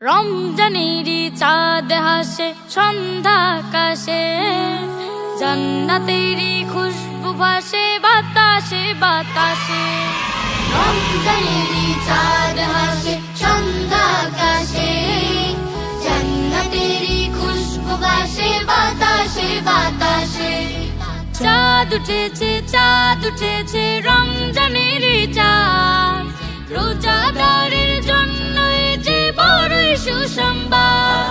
রমজানেরই চাঁদ হাসে সন্ধ্যা আকাশে, জান্নাতেরই খুশবু ভাসে বাতাসে বাতাসে। রমজানেরই চাঁদ হাসে সন্ধ্যা আকাশে, জান্নাতেরই খুশবু ভাসে বাতাসে বাতাসে। চাঁদ উঠেছে চাঁদ উঠেছে রমজানেরই চাঁদ, রোজাদারের জন্য এ যে বড়ই সুসংবাদ।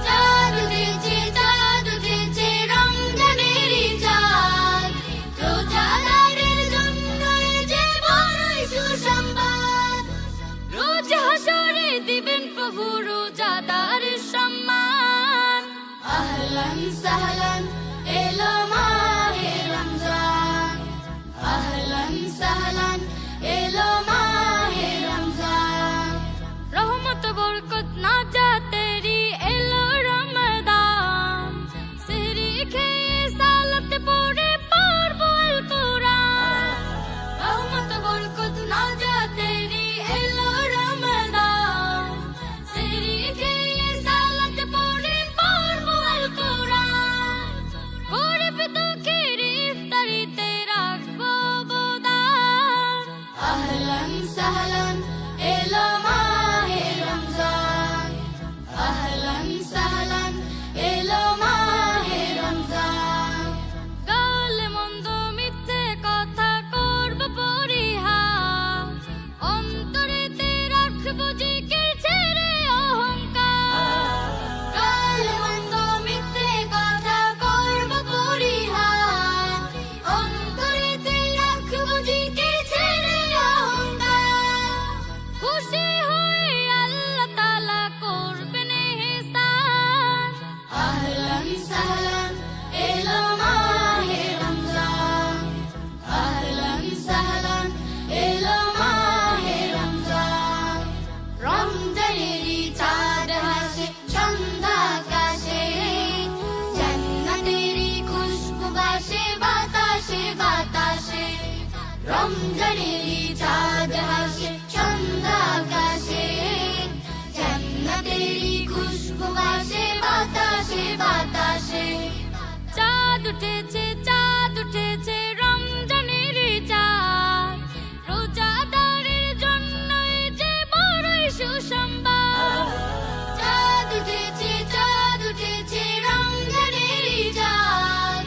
চাঁদ উঠেছে রমজানেরই চাঁদ, রোজাদারের জন্য এ যে বড়ই সুসংবাদ। রোজ হাসরে দিবেন প্রভু রোজাদারের সম্মান। আহলান সাহলান এলো মাহে রমজান, আহলান সাহলান এলো মাহে রমজান। রহমত বরকত নাজাতেরি এলো রমাদান, সেহরি খেয়ে সালাত পড়ে পড়ব আল কোরআন। রহমত বরকত নাজাতেরি এলো রমজান, সেহরি খেয়ে সালাত পড়ে পড়ব আল কোরআন। গরিব দুঃখীর ইফতারিতে রাখবো অবদান। আহলান সাহলান এলো মাহে রমজান, আহলান সাহলান এলো মাহে রমজান। গালে মন্দ মিথ্যে কথা করব পরিহার, অন্তরেতে রাখবো জিকির ছেড়ে অহংকার। গালে মন্দ মিথ্যে কথা করব পরিহার, অন্তরেতে রাখবো জিকির ছেড়ে অহংকার। খুশি হয়ে আল্লাহ তাআলা করবেন ইহসান। আহলান সাহলান এলো মাহে রমজান, আহলান সাহলান এলো মাহে রমজান। রমজানেরই চাঁদ হাসে সন্ধ্যা আকাশে, জান্নাতেরই খুশবু ভাসে বাতাসে বাতাসে। রমজানেরই চাঁদ হাসে সন্ধ্যা আকাশে, জান্নাতেরই খুশবু ভাসে বাতাসে বাতাসে। চাঁদ উঠেছে চাঁদ উঠেছে রমজানেরই চাঁদ, রোজাদারের জন্য এ যে বড়ই সুসংবাদ। চাঁদ উঠেছে রমজানেরই চাঁদ,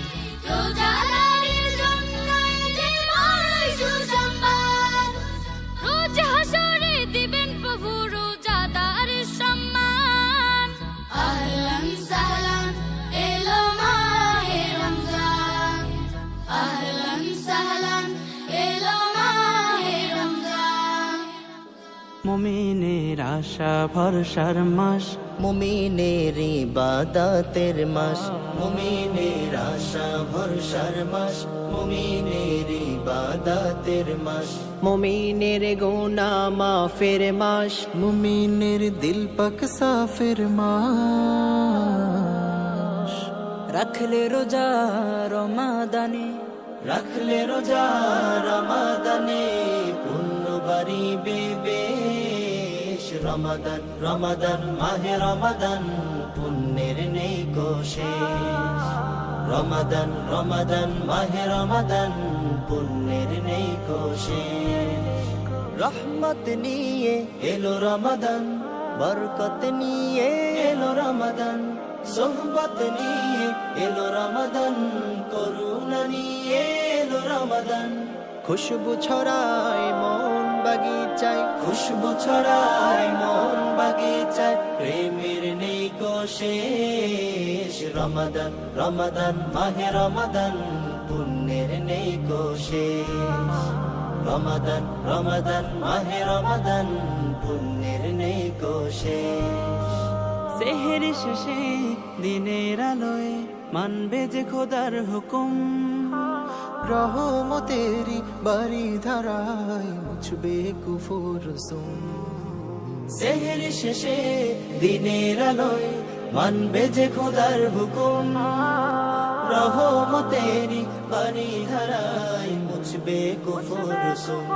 রোজাদারের জন্য এ যে বড়ই সুসংবাদ। রোজ হাসরে দিবেন প্রভু রোজাদারের সম্মান। আহলান সাহলান এলো মাহে রমজান, আহলান সাহলান এলো মাহে রমজান। মুমিনের আশা ভরসার মাস, মুমিনের ইবাদতের মাস। মুমিনের আশা ভরসার মাস, মুমিনের ইবাদতের মাস। মুমিনের গুনাহ মাফের মাস, মুমিনের দিল পাক সাফের মাস। রাখলে রোজা রমাদানে, রাখলে রোজা রমাদানে, পুণ্য বাড়িবে বেশ। রমাদান রমাদান মাহে রমাদান, পুণ্যের নেই কোশেষ। রমাদান রমাদান মাহে রমাদান, পুণ্যের নেই কোশেষ। রহমত নিয়ে এলো রমাদান, বরকত নিয়ে এলো রমাদান, সোহবত নিয়ে এলো রমাদান, করুণা নিয়ে এলো রমাদান। খুশবু ছড়ায় মন বাগিচায়, খুশবু ছড়ায় মন বাগিচায়, প্রেমের নেই কোশেষ। রমাদান রমাদান মাহে রমাদান, পুণ্যের নেই কোশেষ। রমাদান রমাদান মাহে রমাদান, পুণ্যের নেই কোশেষ। সেহেরি শেষে দিনের আলোয় মানবে যে খোদার হুকুম, রহমতেরি বাড়ি ধারায় মুছবে কুফর সুম। সেহেরি শেষে দিনের আলোয় মানবে যে খোদার হুকুম, রহমতেরি বাড়ি ধারায় মুছবে কুফর সুম।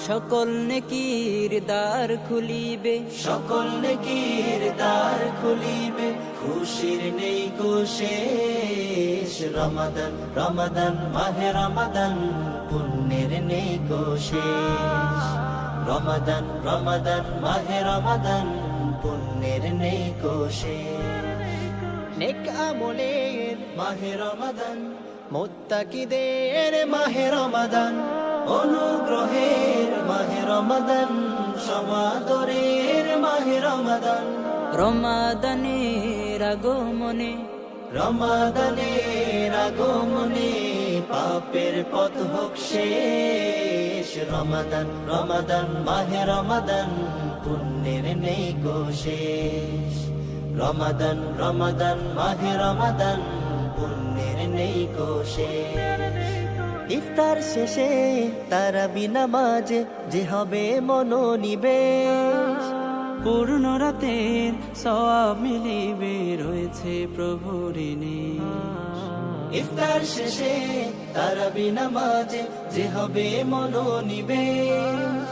সকল নেকির দ্বার খুলিবে, সকল নেকির দ্বার খুলিবে, খুশির নেই কো শেষ। রমাদান রমাদান মাহে রমাদান, পুণ্যের নেই কো শেষ। রমাদান রমাদান মাহে রমাদান, পুণ্যের নেই কো শেষ। নেক আমলের মাহে রমাদান, মুত্তাকিদের মাহে রমাদান, অনুগ্রহের মাহে রমাদান, সমাদরের মাহে রমাদান। রমাদানের আগমনে, রমাদানের আগমনে, পাপের পথ হোক শেষ। রমাদান রমাদান মাহে রমাদান, পুণ্যের নেই কো শেষ। রমাদান রমাদান মাহে রমাদান, পুণ্যের নেই কো শেষ। ইফতার শেষে তারাবি নামাজে যে হবে মনোনিবেশ। পূর্ণ রাতের সওয়াব মিলিবে, রয়েছে প্রভুর নিশ। ইফতার শেষে তারাবি নামাজে যে হবে মনোনিবেশ।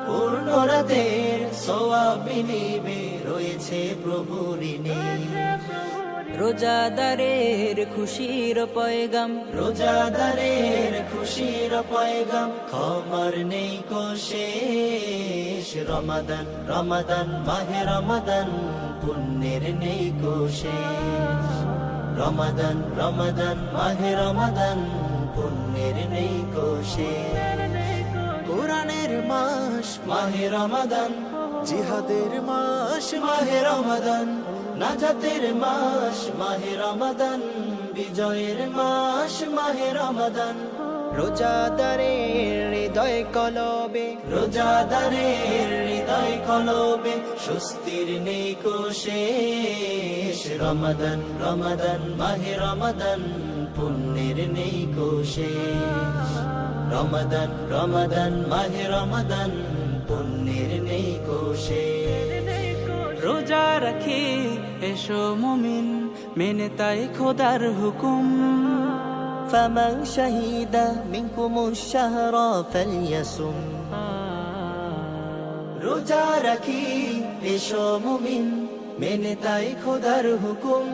পূর্ণ রাতের সওয়াব মিলিবে, রয়েছে প্রভুর নিশ। রোজাদারের খুশির পয়গাম, রোজাদারের খুশির পয়গাম, ক্ষমার নেই কো শেষ। রমাদান রমাদান মাহে রমাদান, পুণ্যের নেই কো শেষ। রমাদান রমাদান মাহে রমাদান, পুণ্যের নেই কো শেষ। কোরআনের মাস মাহে রমাদান, জিহাদের মাস মাহে রমাদান, নাজাতের মাস মাহে রমাদান, বিজয়ের মাস মাহে রমাদান। রোজাদারের হৃদয় কলবে, রোজাদারের হৃদয় কলবে, স্বস্তির নেই কো শেষ। রমাদান রমাদান মাহে রমাদান, পুণ্যের নেই কো শেষ। রমাদান রমাদান মাহে রমাদান, পুণ্যের নেই কো শেষ। রোজা রাখি এসো মুমিন, মেনে তাই খোদার হুকুম। ফামান শাহিদা মিনকুমুশ শাহরা ফালইয়াসুম। রোজা রাখি এসো মুমিন, মেনে তাই খোদার হুকুম।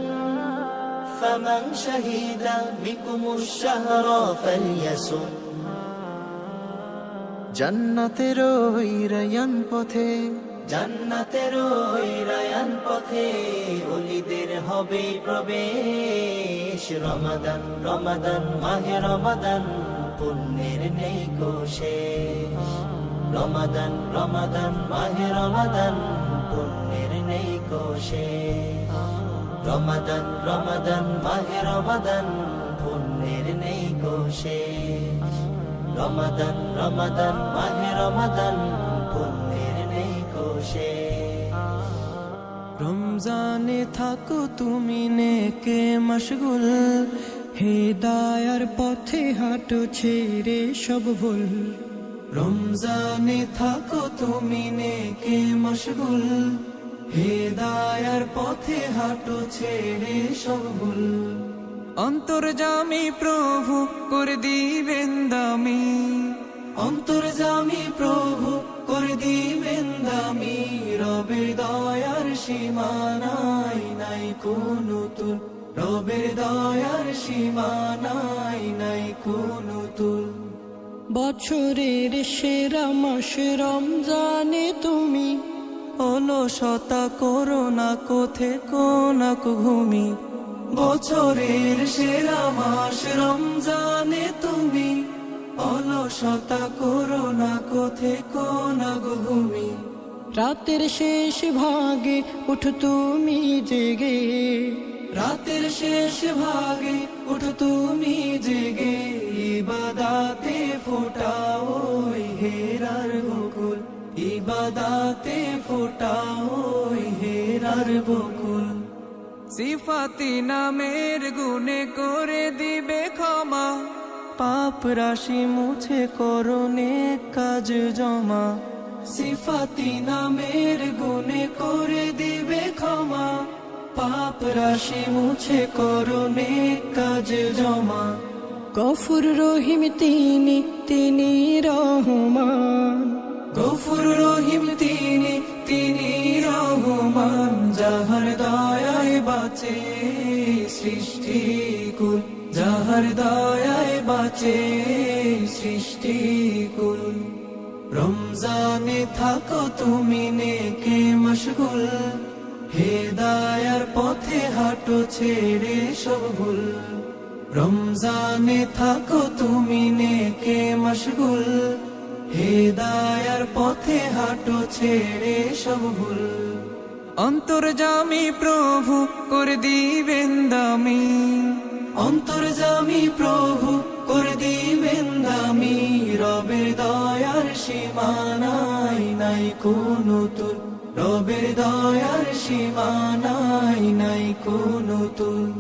ফামান শাহিদা মিনকুমুশ শাহরা ফালইয়াসুম। জান্নাতের ওই রায়ান পথে, জান্নাতের ওই রায়ান পথে, ওলিদের হবে প্রবেশ। রমাদান রমাদান মাহে রমাদান, পুণ্যের নেই কো শেষ। রমাদান রমাদান মাহে রমাদান, পুণ্যের নেই কো শেষ। রমাদান রমাদান মাহে রমাদান, পুণ্যের নেই কো শেষ। রমাদান রমাদান মাহে রমাদান, পুণ্যের নেই কো শেষ। রমজানে থাকো তুমি নেকে মশগুল, হেদায়ার পথে হাঁটো ছেড়ে সব ভুল। রমজানে থাকো তুমি নেকে মশগুল, হেদায়ার পথে হাঁটো ছেড়ে সব ভুল। অন্তর্যামী প্রভু করে দিবেন দামি, অন্তর্যামী প্রভু করে দিবেন দামি। রবের দয়ার সীমা নাই, নাই কোনো তুল। রবের দয়ার সীমা নাই, নাই কোনো তুল। বছরের সেরা মাস রমজানে তুমি, অলসতা করো না কোথে কোনা ঘুমি। বছরের সেরা মাস রমজানে তুমি, অলসতা করো না কোথে কোনা ঘুমি। রাতের শেষ ভাগে উঠ তুমি জেগে, রাতের শেষ ভাগে উঠ তুমি জেগে। ইবাদাতে ফোটাও ওই হেরার বকুল, ইবাদাতে ফোটাও ওই হেরার বকুল। সিফাতি নামের গুণে করে দিবে ক্ষমা, পাপ রাশি মুছে করোনে কাজ জমা। সিফাতি নামের গুণে করে দিবে ক্ষমা, পাপ রাশি মুছে করোনে কাজ জমা। গফুর রহিম তিনি তিনি রহমান, গফুর রহিম তিনি রহমান, যাহার দয়ায় বাঁচে সৃষ্টিকুল, যাহার দয়ায় বাঁচে সৃষ্টিকুল। রমজানে থাকো তুমি নেকে মশগুল, হেদায়ার পথে হাঁটো ছেড়ে সব ভুল। রমজানে থাকো তুমি নেকে মশগুল, হেদায়ার পথে হাঁটো ছেড়ে সব ভুল। অন্তর্যামী প্রভু করে দিবেন দামি, অন্তর্যামী প্রভু করে দিবেন দামি, রবের দয়ার সীমানাই নাই কোনো তুল, রবের দয়ার সীমানাই নাই কোনো তুল।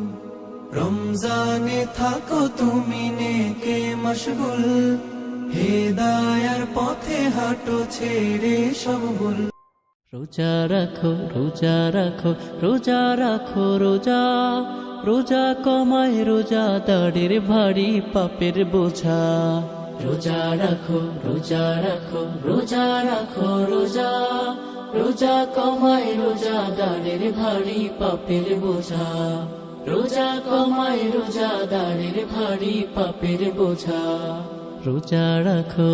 রমজানে থাকো তুমি নেকে মশগুল, হেদায়ার পথে হাঁটো ছেড়ে সব ভুল। রোজা রাখো রোজা রাখো রোজা রাখো রোজা, রোজা কমায় রোজা দাড়ের ভারী পাপের বোঝা। রোজা রাখো রোজা রাখো রোজা রাখো রোজা, রোজা কমায় রোজা দাড়ের ভারী পাপের বোঝা। রোজা কমায় রোজা দাড়ের ভারী পাপের বোঝা। রোজা রাখো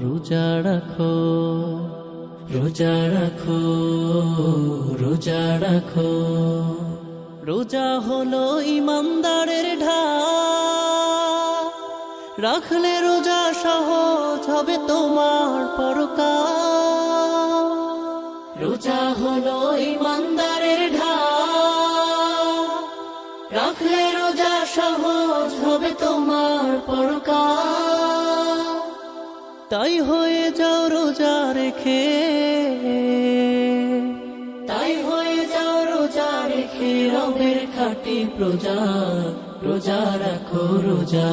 রোজা রাখো রোজা রাখো রোজা রাখো। রোজা হলো ইমানদারের ঢাল, রাখলে রোজা সহজ হবে তোমার পরকাল। রোজা হলো ইমানদারের ঢাল, রাখলে রোজা সহজ হবে তোমার পরকাল। তাই হয়ে যাও রোজা রেখে, তাই হয়ে যাও রোজা রেখে রবের খাঁটি প্রজা। রোজা রাখো রোজা,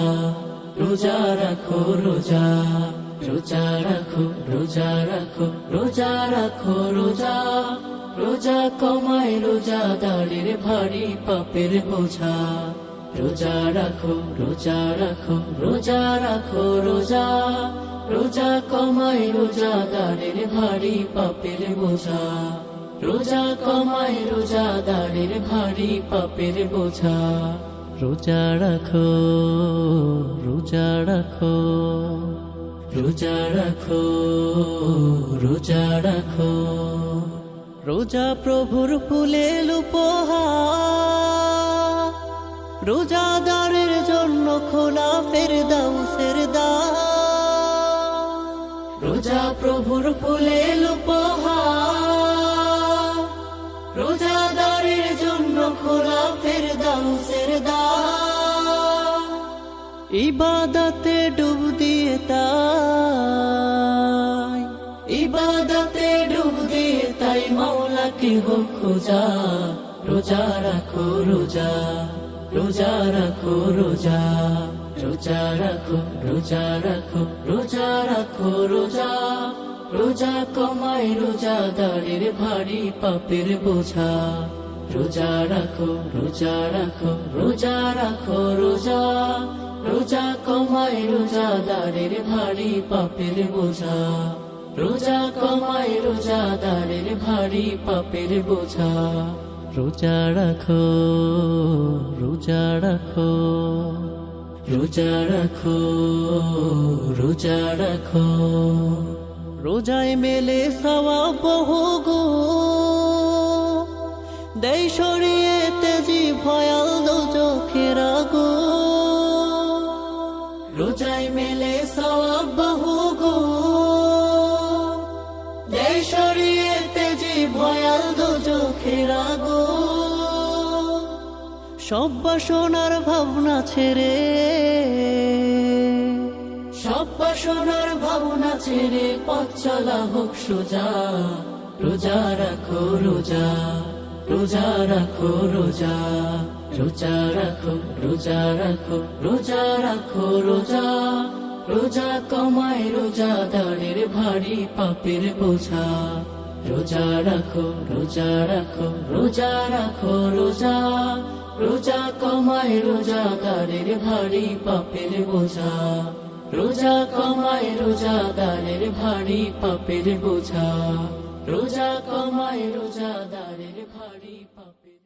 রোজা রাখো রোজা, রোজা রাখো রোজা রাখো রোজা রাখো রোজা। রোজা কমায় রোজা দাড়ের ভারী পাপের বোঝা। রোজা রাখো রোজা রাখো রোজা রাখো রোজা, রোজা কমায় রোজা দাড়ের ভারী পাপের বোঝা। রোজা কমায় রোজা দাড়ের ভারী পাপের বোঝা। রোজা রাখো রোজা রাখো রোজা রাখো রোজা রাখো। রোজা প্রভুর ফুলেল উপহার, রোজাদারের জন্য খোলা ফেরদাউসের দ্বার। রোজা প্রভুর ফুলেল উপহার, রোজাদারের জন্য খোলা ফেরদাউসের দ্বার। ইবাদতে ডুব দিয়ে তাই, ইবাদতে ডুব দিয়ে তাই মাওলাকে হোক খোঁজা। রোজা রাখো রোজা, রোজা রাখো রোজা, রোজা রাখো রোজা রাখো রোজা রাখো রোজা। রোজা কমায় রোজা দাড়ের ভারী পাপের বোঝা। রোজা রাখো রোজা রাখো রোজা রাখো রোজা, রোজা কমায় রোজা দাড়ের ভারী পাপের বোঝা। রোজা কমায় রোজা দাড়ের ভারী পাপের বোঝা। রোজা রাখো রোজা রাখো রোজা রাখো রোজা রাখো। রোজায় মেলে সওয়াব বহু গুণ, দেয় সরিয়ে তেজি ভয়াল দোজখের আগুন। রোজায় মেলে সওয়াব বহু গুণ, দেয় সরিয়ে তেজি ভয়াল দোজখের আগুন। সব বাসনার ভাবনা ছেড়ে, সব বাসনার ভাবনা ছেড়ে পথ চলা হোক সোজা। রোজা রাখো রোজা, রোজা রাখো রোজা, রোজা রাখো রোজা রাখো রোজা রাখো রোজা। রোজা কমায় রোজা দাড়ের ভারী পাপের বোঝা। রোজা রাখো রোজা রাখো রোজা রাখো রোজা, রোজা কমায় রোজা দাড়ের ভারী পাপের বোঝা। রোজা কমায় রোজাদারের ভারী পাপের বোঝা রোজা কমায় রোজাদারের ভারী পাপের